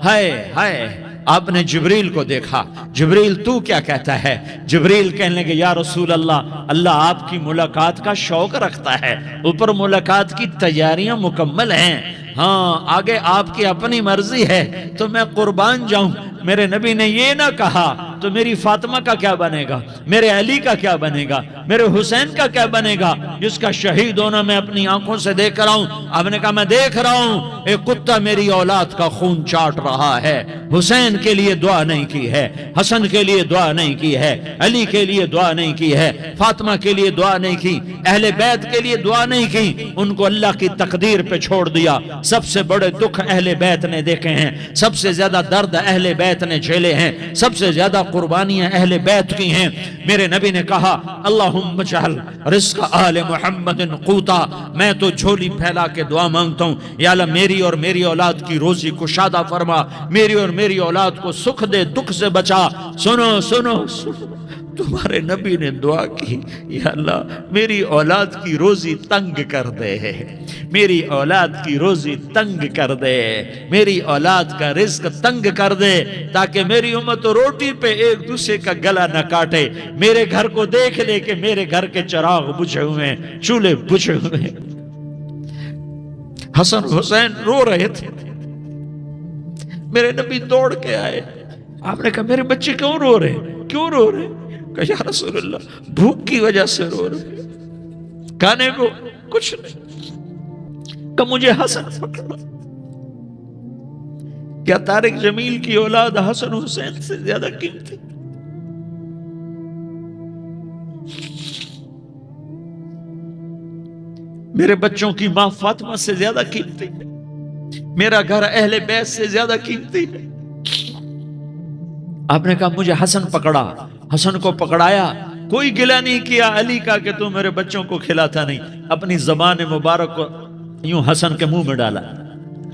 ہائے ہائے, آپ نے جبریل کو دیکھا, جبریل تو کیا کہتا ہے؟ جبریل کہنے لگے یا رسول اللہ, اللہ آپ کی ملاقات کا شوق رکھتا ہے, اوپر ملاقات کی تیاریاں مکمل ہیں, ہاں آگے آپ کی اپنی مرضی ہے تو میں قربان جاؤں. میرے نبی نے یہ نہ کہا تو میری فاطمہ کا کیا بنے گا, میرے علی کا کیا بنے گا, میرے حسین کا کیا بنے گا جس کا شہید ہونا میں اپنی آنکھوں سے دیکھ رہا ہوں. آپ نے کہا میں دیکھ رہا ہوں ایک کتا میری اولاد کا خون چاٹ رہا ہے. حسین کے لیے دعا نہیں کی ہے, حسن کے لیے دعا نہیں کی ہے, علی کے لیے دعا نہیں کی ہے, فاطمہ کے لیے دعا نہیں کی, اہل بیت کے لیے دعا نہیں کی. ان کو اللہ کی تقدیر پہ چھوڑ دیا. سب سے بڑے دکھ اہل بیت نے دیکھے ہیں, سب سے زیادہ درد اہل بیت نے جھیلے ہیں, سب سے زیادہ قربانیاں اہل بیت کی ہیں. میرے نبی نے کہا اللہم اجعل رزق آل محمد قوتا. میں تو جھولی پھیلا کے دعا مانگتا ہوں, یا اللہ میری اور میری اولاد کی روزی کشادہ فرما, میری اور میری اولاد کو سکھ دے, دکھ سے بچا. سنو سنو تمہارے نبی نے دعا کی, یا اللہ میری اولاد کی روزی تنگ کر دے, میری اولاد کی روزی تنگ کر دے, میری اولاد کا رزق تنگ کر دے, تاکہ میری امت روٹی پہ ایک دوسرے کا گلا نہ کاٹے. میرے گھر کو دیکھ لے کہ میرے گھر کے چراغ بجھے ہوئے ہیں, چولہے بجھے ہوئے ہیں. حسن حسین رو رہے تھے, میرے نبی دوڑ کے آئے. آپ نے کہا میرے بچے کیوں رو رہے, کیوں رو رہے؟ کہ یا رسول اللہ بھوک کی وجہ سے رو رہے, کھانے کو کچھ نہیں. کہ مجھے حسن پکڑا. کیا طارق جمیل کی اولاد حسن حسین سے زیادہ قیمتی؟ میرے بچوں کی ماں فاطمہ سے زیادہ قیمتی ہے, میرا گھر اہل بیت سے زیادہ قیمتی ہے. آپ نے کہا مجھے حسن پکڑا. حسن کو پکڑایا, کوئی گلہ نہیں کیا علی کا کہ تو میرے بچوں کو کھلاتا نہیں. اپنی زبان مبارک کو یوں حسن کے منہ میں ڈالا,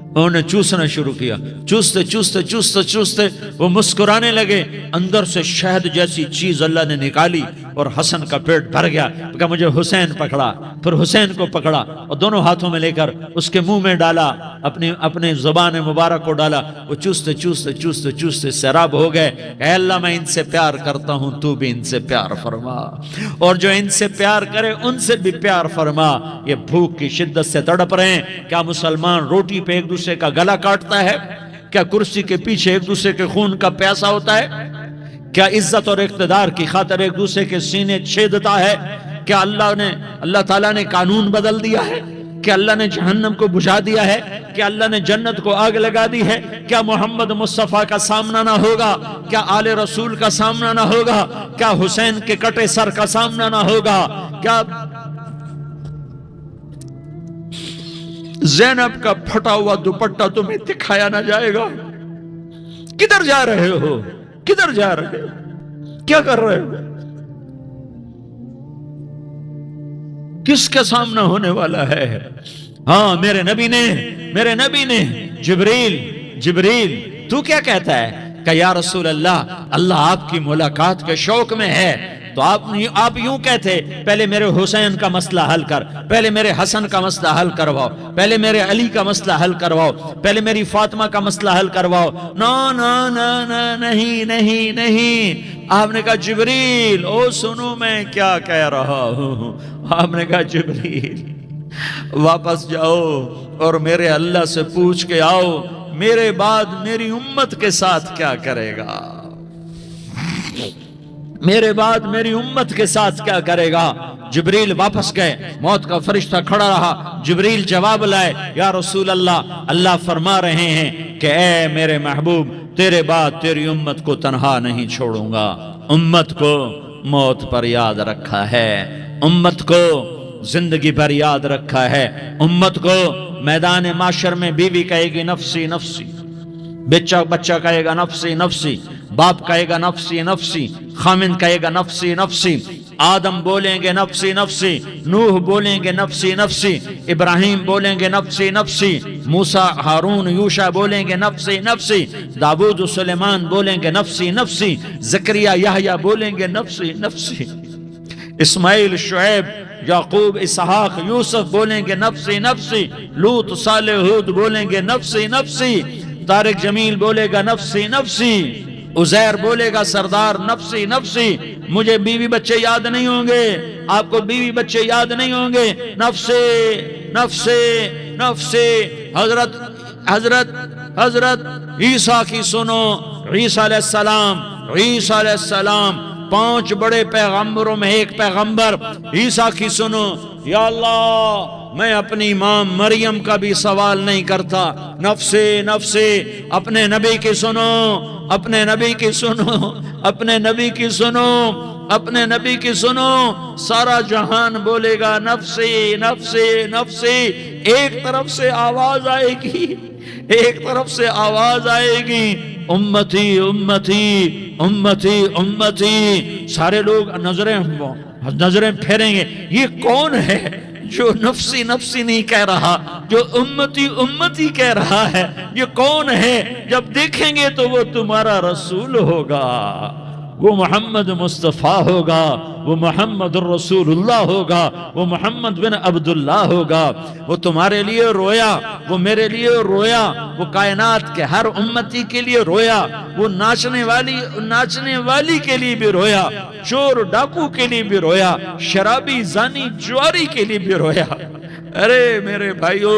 انہوں نے چوسنا شروع کیا. چوستے چوستے چوستے چوستے وہ مسکرانے لگے. اندر سے شہد جیسی چیز اللہ نے نکالی اور حسن کا پیٹ بھر گیا. کہا مجھے حسین پکڑا. پھر حسین کو پکڑا اور دونوں ہاتھوں میں لے کر اس کے منہ میں ڈالا, اپنے زبان مبارک کو ڈالا. وہ چوستے چوستے چوستے چوستے سیراب ہو گئے. اے اللہ میں ان سے پیار کرتا ہوں, تو بھی ان سے پیار فرما, اور جو ان سے پیار کرے ان سے بھی پیار فرما. یہ بھوک کی شدت سے تڑپ رہے ہیں. کیا مسلمان روٹی پہ ایک دوسرے کا گلا کاٹتا ہے؟ کیا کرسی کے پیچھے ایک دوسرے کے خون کا پیاسا ہوتا ہے؟ کیا عزت اور اقتدار کی خاطر ایک دوسرے کے سینے چھیدتا ہے؟ کیا اللہ تعالیٰ نے قانون بدل دیا ہے؟ کیا اللہ نے جہنم کو بجھا دیا ہے؟ کیا اللہ نے جنت کو آگ لگا دی ہے؟ کیا محمد مصطفیٰ کا سامنا نہ ہوگا؟ کیا آل رسول کا سامنا نہ ہوگا؟ کیا حسین کے کٹے سر کا سامنا نہ ہوگا؟ کیا زینب کا پھٹا ہوا دوپٹہ تمہیں دکھایا نہ جائے گا؟ کدھر جا رہے ہو؟ کدھر جا رہے ہو؟ کیا کر رہے ہو؟ کس کا سامنا ہونے والا ہے؟ ہاں میرے نبی نے جبریل تو کیا کہتا ہے کہ یا رسول اللہ آپ کی ملاقات کے شوق میں ہے. تو آپ یوں کہتے پہلے میرے حسین کا مسئلہ حل کر, پہلے میرے حسن کا مسئلہ حل کرواؤ, پہلے میرے علی کا مسئلہ حل کرواؤ, پہلے میری فاطمہ کا مسئلہ حل کرواؤ. نہیں. آپ نے کہا جبریل او سنو میں کیا کہہ رہا ہوں. آپ نے کہا جبریل واپس جاؤ اور میرے اللہ سے پوچھ کے آؤ میرے بعد میری امت کے ساتھ کیا کرے گا, میرے بعد میری امت کے ساتھ کیا کرے گا. جبریل واپس گئے, موت کا فرشتہ کھڑا رہا. جبریل جواب لائے, یا رسول اللہ فرما رہے ہیں کہ اے میرے محبوب تیرے بعد تیری امت کو تنہا نہیں چھوڑوں گا. امت کو موت پر یاد رکھا ہے, امت کو زندگی پر یاد رکھا ہے, امت کو میدان معاشر میں بیوی کہے گی نفسی نفسی, بچہ کہے گا نفسی نفسی, باپ کہے گا نفسی نفسی, خامن کہے گا نفسی نفسی, آدم بولیں گے نفسی نفسی, نوح بولیں گے نفسی نفسی, ابراہیم بولیں گے نفسی نفسی, موسیٰ ہارون یوشع بولیں گے نفسی نفسی, داؤد سلیمان بولیں گے نفسی نفسی, زکریا یحییٰ بولیں گے نفسی نفسی, اسماعیل شعیب یعقوب اسحاق یوسف بولیں گے نفسی نفسی, لوط صالح ہود بولیں گے نفسی نفسی, طارق جمیل بولے گا نفسی نفسی. عزیر بولے گا سردار نفسی نفسی، مجھے بیوی بچے یاد نہیں ہوں گے، آپ کو بیوی بچے یاد نہیں ہوں گے، نفسی نفسی نفسی۔ حضرت عیسیٰ کی سنو، عیسیٰ علیہ السلام، عیسیٰ علیہ السلام 5 بڑے پیغمبروں میں ایک پیغمبر عیسیٰ کی سنو۔ یا اللہ میں اپنی ماں مریم کا بھی سوال نہیں کرتا، نفسی نفسی۔ اپنے نبی کی سنو، اپنے نبی کی سنو، اپنے نبی کی سنو، اپنے نبی کی سنو۔ سارا جہان بولے گا نفسی نفسی نفسی۔ ایک طرف سے آواز آئے گی، ایک طرف سے آواز آئے گی، امتی امتی امتی امتی۔ سارے لوگ نظریں پھیریں گے، یہ کون ہے جو نفسی نفسی نہیں کہہ رہا، جو امتی امتی کہہ رہا ہے؟ یہ کون ہے؟ جب دیکھیں گے تو وہ تمہارا رسول ہوگا، وہ محمد مصطفیٰ ہوگا، وہ محمد الرسول اللہ ہوگا، وہ محمد بن عبداللہ ہوگا۔ وہ تمہارے لیے رویا، وہ میرے لیے رویا، وہ کائنات کے ہر امتی کے لیے رویا، وہ ناچنے والی کے لیے بھی رویا، چور ڈاکو کے لیے بھی رویا، شرابی زانی جواری کے لیے بھی رویا۔ ارے میرے بھائیو،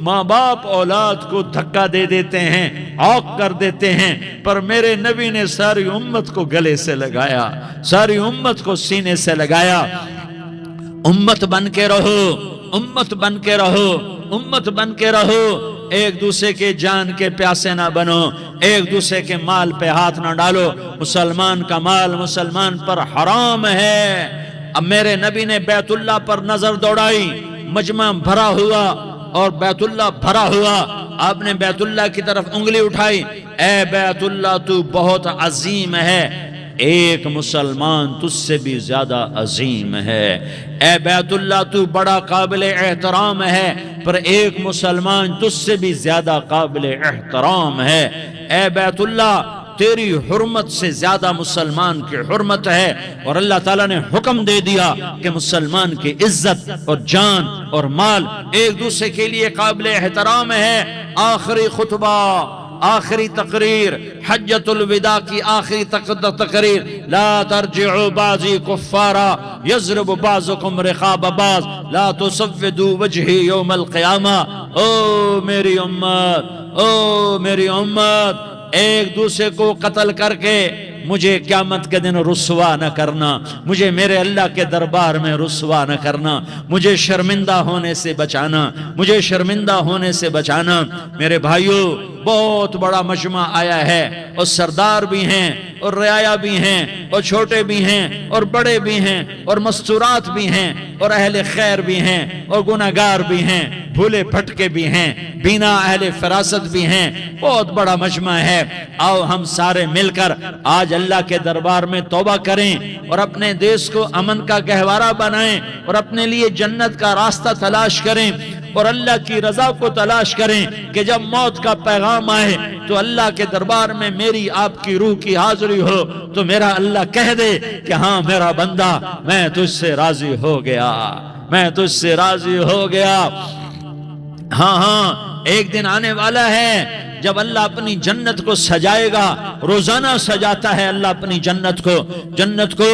ماں باپ اولاد کو دھکا دے دیتے ہیں، عوق کر دیتے ہیں، پر میرے نبی نے ساری امت کو گلے سے لگایا، ساری امت کو سینے سے لگایا۔ امت بن کے رہو، امت بن کے رہو، امت بن کے رہو۔ ایک دوسرے کے جان کے پیاسے نہ بنو، ایک دوسرے کے مال پہ ہاتھ نہ ڈالو۔ مسلمان کا مال مسلمان پر حرام ہے۔ اب میرے نبی نے بیت اللہ پر نظر دوڑائی، مجمع بھرا ہوا اور بیت اللہ بھرا ہوا۔ آپ نے بیت اللہ کی طرف انگلی اٹھائی، اے بیت اللہ تو بہت عظیم ہے، ایک مسلمان تجھ سے بھی زیادہ عظیم ہے۔ اے بیت اللہ تو بڑا قابل احترام ہے، پر ایک مسلمان تجھ سے بھی زیادہ قابل احترام ہے۔ اے بیت اللہ تیری حرمت سے زیادہ مسلمان کی حرمت ہے، اور اللہ تعالیٰ نے حکم دے دیا کہ مسلمان کی عزت اور جان اور مال ایک دوسرے کے لیے قابل احترام ہے۔ آخری خطبہ، آخری تقریر، حجۃ الوداع کی آخری تقریر، لا ترجعوا بعضی کفارا یضرب بعضکم رقاب بعض لا تسودوا وجہی یوم القیامہ۔ او میری امت، او میری امت، ایک دوسرے کو قتل کر کے مجھے قیامت کے دن رسوا نہ کرنا، مجھے میرے اللہ کے دربار میں رسوا نہ کرنا، مجھے شرمندہ ہونے سے بچانا، مجھے شرمندہ ہونے سے بچانا۔ میرے بھائیو، بہت بڑا مجمع آیا ہے، اور سردار بھی ہیں اور رعایا بھی ہیں اور چھوٹے بھی ہیں اور بڑے بھی ہیں اور مستورات بھی ہیں اور اہل خیر بھی ہیں اور گناہگار بھی ہیں، بھولے بھٹکے بھی ہیں، بینا اہل فراست بھی ہیں۔ بہت بڑا مجمع ہے، آؤ ہم سارے مل کر آج اللہ کے دربار میں توبہ کریں اور اپنے دیش کو امن کا گہوارہ بنائیں اور اپنے لیے جنت کا راستہ تلاش کریں اور اللہ کی رضا کو تلاش کریں، کہ جب موت کا پیغام آئے تو اللہ کے دربار میں میری آپ کی روح کی حاضری ہو تو میرا اللہ کہہ دے کہ ہاں میرا بندہ، میں تجھ سے راضی ہو گیا، میں تجھ سے راضی ہو گیا۔ ہاں ہاں، ایک دن آنے والا ہے جب اللہ اپنی جنت کو سجائے گا، روزانہ سجاتا ہے اللہ اپنی جنت کو۔ جنت کو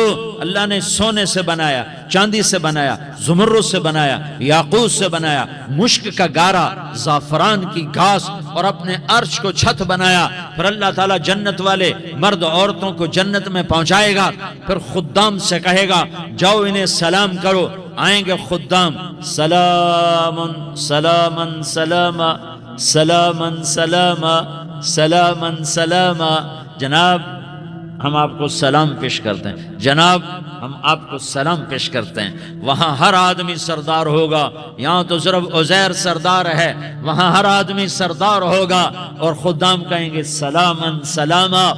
اللہ نے سونے سے بنایا، چاندی سے بنایا، زمرد سے بنایا، یاقوت سے بنایا، مشک کا گارا، زعفران کی گھاس اور اپنے عرش کو چھت بنایا۔ پھر اللہ تعالیٰ جنت والے مرد عورتوں کو جنت میں پہنچائے گا، پھر خدام سے کہے گا جاؤ انہیں سلام کرو۔ آئیں گے خدام، سلام سلام سلام سلامن سلاما سلامن سلاما۔ جناب ہم آپ کو سلام پیش کرتے ہیں، جناب ہم آپ کو سلام پیش کرتے ہیں۔ وہاں ہر آدمی سردار ہوگا، یہاں تو صرف عزیر سردار ہے، وہاں ہر آدمی سردار ہوگا، اور خدام کہیں گے سلامن سلاما۔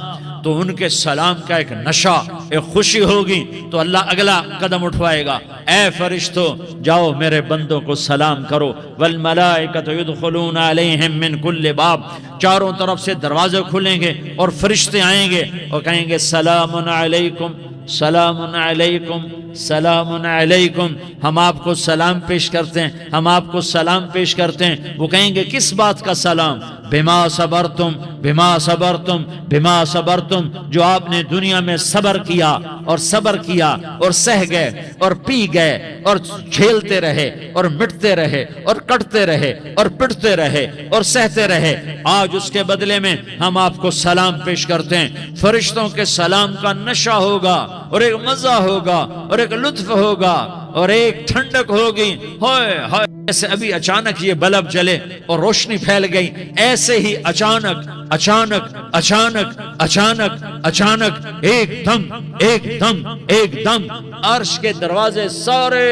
تو ان کے سلام کا ایک نشہ، ایک خوشی ہوگی، تو اللہ اگلا قدم اٹھوائے گا، اے فرشتو جاؤ میرے بندوں کو سلام کرو۔ والملائکۃ یدخلون علیہم من کل باب، چاروں طرف سے دروازے کھلیں گے اور فرشتے آئیں گے اور کہیں گے سلام علیکم سلام علیکم سلام علیکم، ہم آپ کو سلام پیش کرتے ہیں، ہم آپ کو سلام پیش کرتے ہیں۔ وہ کہیں گے کس بات کا سلام؟ بما صبرتم بما صبرتم بما صبرتم، جو آپ نے دنیا میں صبر کیا اور صبر کیا اور سہ گئے اور پی گئے اور جھیلتے رہے اور مٹتے رہے اور کٹتے رہے اور پٹتے رہے اور سہتے رہے، آج اس کے بدلے میں ہم آپ کو سلام پیش کرتے ہیں۔ فرشتوں کے سلام کا نشہ ہوگا اور ایک مزہ ہوگا اور ایک لطف ہوگا اور ایک ٹھنڈک ہوگی۔ ہوئے ہوئے، ایسے ابھی اچانک یہ بلب جلے اور روشنی پھیل گئی، ایسے ہی اچانک اچانک اچانک اچانک اچانک ایک دم ایک دم ایک دم عرش کے دروازے سارے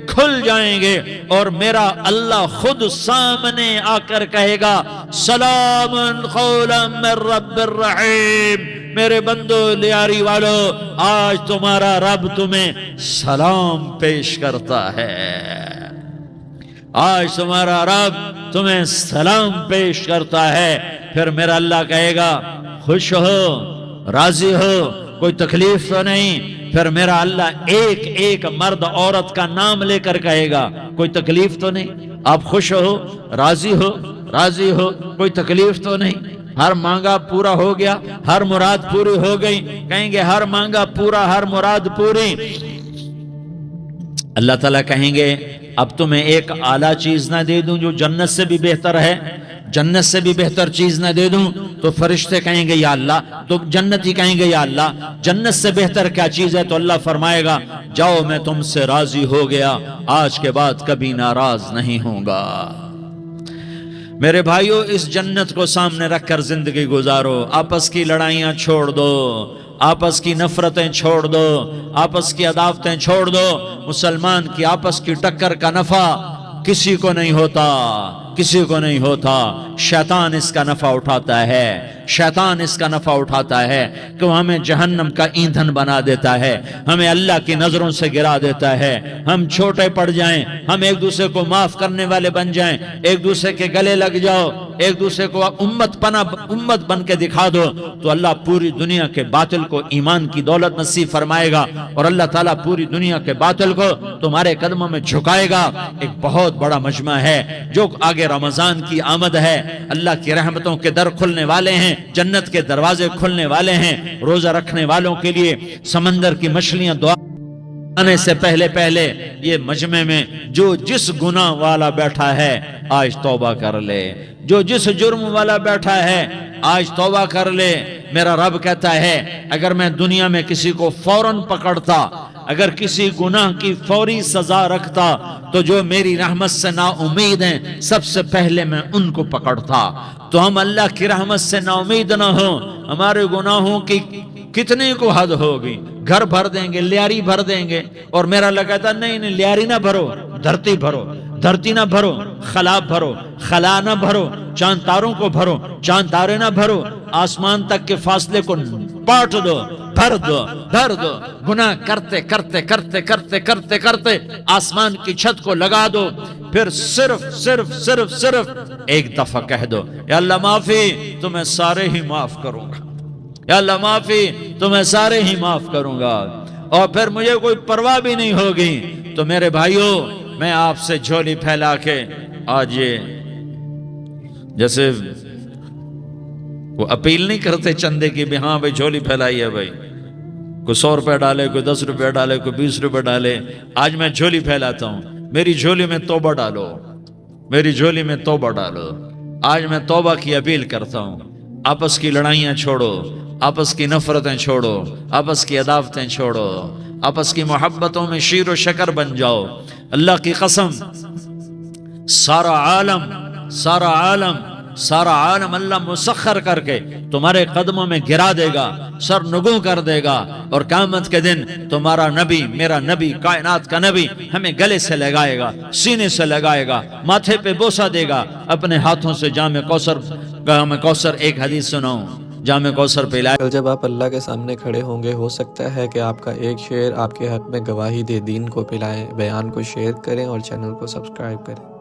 کھل جائیں گے اور میرا اللہ خود سامنے آ کر کہے گا سلام قولا من رب الرحیم، میرے بندو لیاری والو، آج تمہارا رب تمہیں سلام پیش کرتا ہے، آج تمہارا رب تمہیں سلام پیش کرتا ہے۔ پھر میرا اللہ کہے گا خوش ہو، راضی ہو، کوئی تکلیف تو نہیں؟ پھر میرا اللہ ایک ایک مرد عورت کا نام لے کر کہے گا کوئی تکلیف تو نہیں؟ آپ خوش ہو، راضی ہو، راضی ہو، کوئی تکلیف تو نہیں؟ ہر مانگا پورا ہو گیا، ہر مراد پوری ہو گئی؟ کہیں گے ہر مانگا پورا، ہر مراد پوری۔ اللہ تعالیٰ کہیں گے اب تمہیں ایک اعلیٰ چیز نہ دے دوں جو جنت سے بھی بہتر ہے؟ جنت سے بھی بہتر چیز نہ دے دوں؟ تو فرشتے کہیں گے یا اللہ، تو جنتی کہیں گے یا اللہ جنت سے بہتر کیا چیز ہے؟ تو اللہ فرمائے گا جاؤ میں تم سے راضی ہو گیا، آج کے بعد کبھی ناراض نہیں ہوں گا۔ میرے بھائیو، اس جنت کو سامنے رکھ کر زندگی گزارو، آپس کی لڑائیاں چھوڑ دو، آپس کی نفرتیں چھوڑ دو، آپس کی عداوتیں چھوڑ دو۔ مسلمان کی آپس کی ٹکر کا نفع کسی کو نہیں ہوتا، کسی کو نہیں ہوتا، شیطان اس کا نفع اٹھاتا ہے، شیطان اس کا نفع اٹھاتا ہے کہ وہ ہمیں جہنم کا ایندھن بنا دیتا ہے، ہمیں اللہ کی نظروں سے گرا دیتا ہے، ہم چھوٹے پڑ جائیں، ہم ایک دوسرے کو معاف کرنے والے بن جائیں، ایک دوسرے کے گلے لگ جاؤ، ایک دوسرے کو امت بن کے دکھا دو، تو اللہ پوری دنیا کے باطل کو ایمان کی دولت نصیب فرمائے گا اور اللہ تعالیٰ پوری دنیا کے باطل کو تمہارے قدموں میں جھکائے گا۔ ایک بہت بڑا مجمع ہے، جو آگے رمضان کی آمد ہے، اللہ کی رحمتوں کے در کھلنے والے ہیں، جنت کے دروازے کھلنے والے ہیں، روزہ رکھنے والوں کے لیے سمندر کی مچھلیاں دعا آنے سے پہلے پہلے یہ مجمع میں جو جس گناہ والا بیٹھا ہے آج توبہ کر لے، جو جس جرم والا بیٹھا ہے آج توبہ کر لے۔ میرا رب کہتا ہے اگر میں دنیا میں کسی کو فوراً پکڑتا، اگر کسی گناہ کی فوری سزا رکھتا، تو جو میری رحمت سے نا امید ہیں سب سے پہلے میں ان کو پکڑتا۔ تو ہم اللہ کی رحمت سے نا امید نہ ہوں، ہمارے گناہوں کی کتنے کو حد ہوگی، گھر بھر دیں گے، لیاری بھر دیں گے، اور میرا اللہ کہتا نہیں نہیں، لیاری نہ بھرو، دھرتی بھرو، دھرتی نہ بھرو، خلا بھرو، خلا نہ بھرو، چاند تاروں کو بھرو، چاند تارے نہ بھرو، آسمان تک کے فاصلے کو پاٹ دو، بھر دو، بھر دو، گناہ کرتے کرتے کرتے کرتے کرتے کرتے آسمان کی چھت کو لگا دو، پھر صرف صرف صرف صرف ایک دفعہ کہہ دو یا اللہ معافی، تو میں سارے ہی معاف کروں گا، یا اللہ معافی، تو میں سارے ہی معاف کروں گا، اور پھر مجھے کوئی پرواہ بھی نہیں ہوگی۔ تو میرے بھائیوں، میں آپ سے جھولی پھیلا کے آج یہ جیسے وہ اپیل نہیں کرتے چندے کی بھی، ہاں بھائی جھولی پھیلائی ہے بھائی، کوئی 100 روپے ڈالے، کوئی 10 روپے ڈالے، کوئی 20 روپے ڈالے، آج میں جھولی پھیلاتا ہوں، میری جھولی میں توبہ ڈالو، میری جھولی میں توبہ ڈالو۔ آج میں توبہ کی اپیل کرتا ہوں، آپس کی لڑائیاں چھوڑو، آپس کی نفرتیں چھوڑو، آپس کی عداوتیں چھوڑو، آپس کی محبتوں میں شیر و شکر بن جاؤ۔ اللہ کی قسم، سارا عالم اللہ مسخر کر کے تمہارے قدموں میں گرا دے گا، سر نگوں کر دے گا، اور قیامت کے دن تمہارا نبی، میرا نبی، کائنات کا نبی ہمیں گلے سے لگائے گا، سینے سے لگائے گا، ماتھے پہ بوسہ دے گا، اپنے ہاتھوں سے جام کوثر، ایک حدیث سناؤں، جام کوثر پلائے۔ کل جب آپ اللہ کے سامنے کھڑے ہوں گے، ہو سکتا ہے کہ آپ کا ایک شعر آپ کے حق میں گواہی دے، دین کو پلائے۔ بیان کو شیئر کریں اور چینل کو سبسکرائب کریں۔